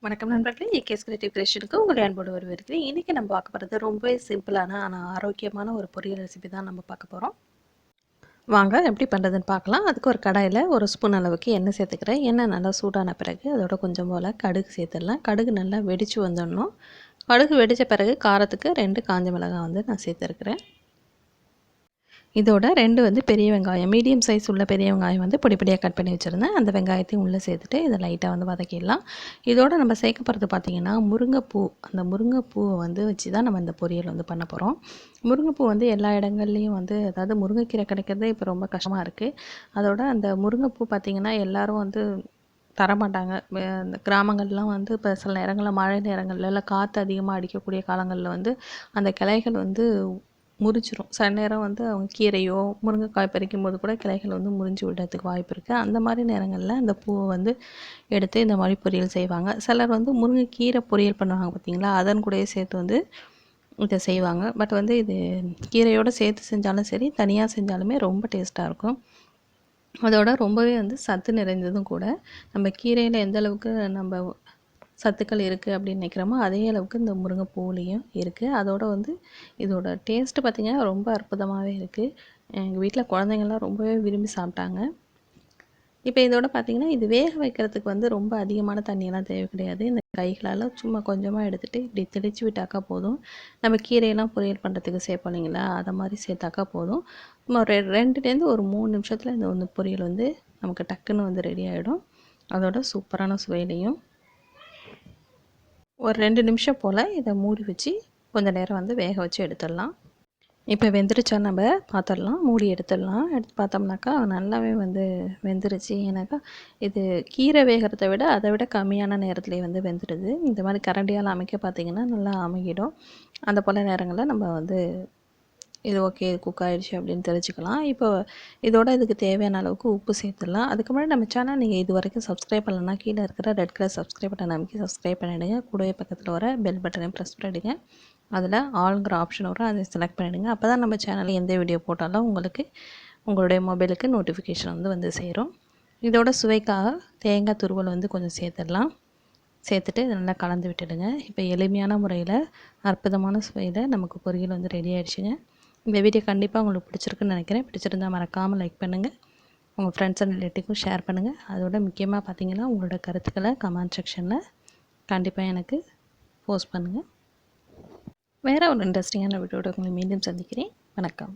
வணக்கம் நண்பர்களே, AKS creative கிரியேஷனுக்கு உங்களை அன்போடு வரவேற்கிறேன். இன்றைக்கி நம்ம பார்க்க போகிறது ரொம்பவே சிம்பிளான ஆனால் ஆரோக்கியமான ஒரு பொரியல் ரெசிபி தான் நம்ம பார்க்க போகிறோம். வாங்க எப்படி பண்ணுறதுன்னு பார்க்கலாம். அதுக்கு ஒரு கடாயில் ஒரு ஸ்பூன் அளவுக்கு எண்ணெய் சேர்த்துக்கிறேன். எண்ணெய் நல்லா சூடான பிறகு அதோட கொஞ்சம் போல் கடுகு சேர்த்துடலாம். கடுகு நல்லா வெடித்து வந்துடணும். கடுகு வெடித்த பிறகு காரத்துக்கு 2 காஞ்ச மிளகாய் வந்து நான் சேர்த்துருக்கிறேன். இதோட 2 பெரிய வெங்காயம், மீடியம் சைஸ் உள்ள பெரிய வெங்காயம் வந்து பொடி பொடியாக கட் பண்ணி வச்சுருந்தேன். அந்த வெங்காயத்தையும் உள்ளே சேர்த்துட்டு இதை லைட்டாக வந்து வதக்கிடலாம். இதோட நம்ம சேர்க்க போகிறது பார்த்திங்கன்னா முருங்கைப்பூ. அந்த முருங்கைப்பூவை வந்து வச்சு தான் நம்ம இந்த பொரியல் வந்து பண்ண போகிறோம். முருங்கைப்பூ வந்து எல்லா இடங்கள்லையும் வந்து அதாவது முருங்கைக்கீரை கிடைக்கிறதே இப்போ ரொம்ப கஷ்டமாக இருக்குது. அதோட அந்த முருங்கைப்பூ பார்த்திங்கன்னா எல்லோரும் வந்து தரமாட்டாங்க. இந்த கிராமங்கள்லாம் வந்து இப்போ சில நேரங்களில் மழை நேரங்களில் இல்லை காற்று அதிகமாக அடிக்கக்கூடிய காலங்களில் வந்து அந்த கிளைகள் வந்து முறிச்சிரும். சில நேரம் வந்து அவங்க கீரையோ முருங்கைக்காய் பறிக்கும் போது கூட கிளைகள் வந்து முறிஞ்சு விடுறதுக்கு வாய்ப்பு இருக்குது. அந்த மாதிரி நேரங்களில் அந்த பூவை வந்து எடுத்து இந்த மாதிரி பொரியல் செய்வாங்க. சிலர் வந்து முருங்கைக்கீரை பொரியல் பண்ணுவாங்க பார்த்திங்களா, அதன் கூடயே சேர்த்து வந்து இதை செய்வாங்க. பட் வந்து இது கீரையோடு சேர்த்து செஞ்சாலும் சரி, தனியாக செஞ்சாலுமே ரொம்ப டேஸ்ட்டாக இருக்கும். அதோட ரொம்பவே வந்து சத்து நிறைந்ததும் கூட. நம்ம கீரையில் எந்த அளவுக்கு நம்ம சத்துக்கள் இருக்குது அப்படின்னு நினைக்கிறோமோ அதே அளவுக்கு இந்த முருங்கைப்பூலையும் இருக்குது. அதோடு வந்து இதோட டேஸ்ட்டு பார்த்திங்கன்னா ரொம்ப அற்புதமாகவே இருக்குது. எங்கள் வீட்டில் குழந்தைங்கள்லாம் ரொம்பவே விரும்பி சாப்பிட்டாங்க. இப்போ இதோட பார்த்திங்கன்னா இது வேக வைக்கிறதுக்கு வந்து ரொம்ப அதிகமான தண்ணியெல்லாம் தேவை கிடையாது. இந்த கைகளால் சும்மா கொஞ்சமாக எடுத்துகிட்டு இப்படி தெளித்து விட்டாக்கா போதும். நம்ம கீரையெல்லாம் பொரியல் பண்ணுறதுக்கு சேர்ப்போம் இல்லைங்களா, அதை மாதிரி சேர்த்தாக்கா போதும். சும்மா 2லேருந்து ஒரு 3 நிமிஷத்தில் இந்த வந்து பொரியல் வந்து நமக்கு டக்குன்னு வந்து ரெடி ஆகிடும். அதோட சூப்பரான சுவையிலையும் ஒரு 2 நிமிஷம் போல் இதை மூடி வச்சு கொஞ்சம் நேரம் வந்து வேக வச்சு எடுத்துடலாம். இப்போ வெந்துருச்சா நம்ம பார்த்துடலாம். மூடி எடுத்துடலாம். எடுத்து பார்த்தோம்னாக்கா நல்லாவே வந்து வெந்துருச்சு. ஏன்னாக்கா இது கீரை வேகிறத விட அதை விட கம்மியான நேரத்துலேயே வந்து வெந்துடுது. இந்த மாதிரி கரண்டியால் அமைக்க பார்த்திங்கன்னா நல்லா அமைகிடும். அந்த போல் நேரங்களில் நம்ம வந்து இது ஓகே குக் ஆகிடுச்சு அப்படின்னு தெரிஞ்சுக்கலாம். இப்போ இதோட இதுக்கு தேவையான அளவுக்கு உப்பு சேர்த்துடலாம். அதுக்கு முன்னாடி நம்ம சேனல் நீங்கள் இது வரைக்கும் சப்ஸ்கிரைப் பண்ணலன்னா கீழே இருக்கிற ரெட் கலர் சப்ஸ்கிரைப் பட்டன் அமைக்கி சப்ஸ்கிரைப் பண்ணிவிடுங்க. கூடவே பக்கத்தில் வர பெல் பட்டனையும் ப்ரெஸ் பண்ணிவிடுங்க. அதில் ஆளுங்கிற ஆப்ஷன் வரும், அதை செலக்ட் பண்ணிவிடுங்க. அப்போ தான் நம்ம சேனலில் எந்த வீடியோ போட்டாலும் உங்களுக்கு உங்களுடைய மொபைலுக்கு நோட்டிஃபிகேஷன் வந்து சேரும். இதோட சுவைக்காக தேங்காய் துருவல் வந்து கொஞ்சம் சேர்த்துடலாம். சேர்த்துட்டு இதை நல்லா கலந்து விட்டுடுங்க. இப்போ எளிமையான முறையில் அற்புதமான சுவையில் நமக்கு பொரியல் வந்து ரெடி ஆகிடுச்சுங்க. இந்த வீடியோ கண்டிப்பாக உங்களுக்கு பிடிச்சிருக்குன்னு நினைக்கிறேன். பிடிச்சிருந்தால் மறக்காமல் லைக் பண்ணுங்கள். உங்கள் ஃப்ரெண்ட்ஸ் அண்ட் ரிலேட்டிவ்க்கும் ஷேர் பண்ணுங்கள். அதோட முக்கியமாக பார்த்தீங்கன்னா உங்களோட கருத்துக்களை கமெண்ட் செக்ஷனில் கண்டிப்பாக எனக்கு போஸ்ட் பண்ணுங்கள். வேறு ஒரு இன்ட்ரெஸ்டிங்கான வீடியோட உங்களை மீண்டும் சந்திக்கிறேன். வணக்கம்.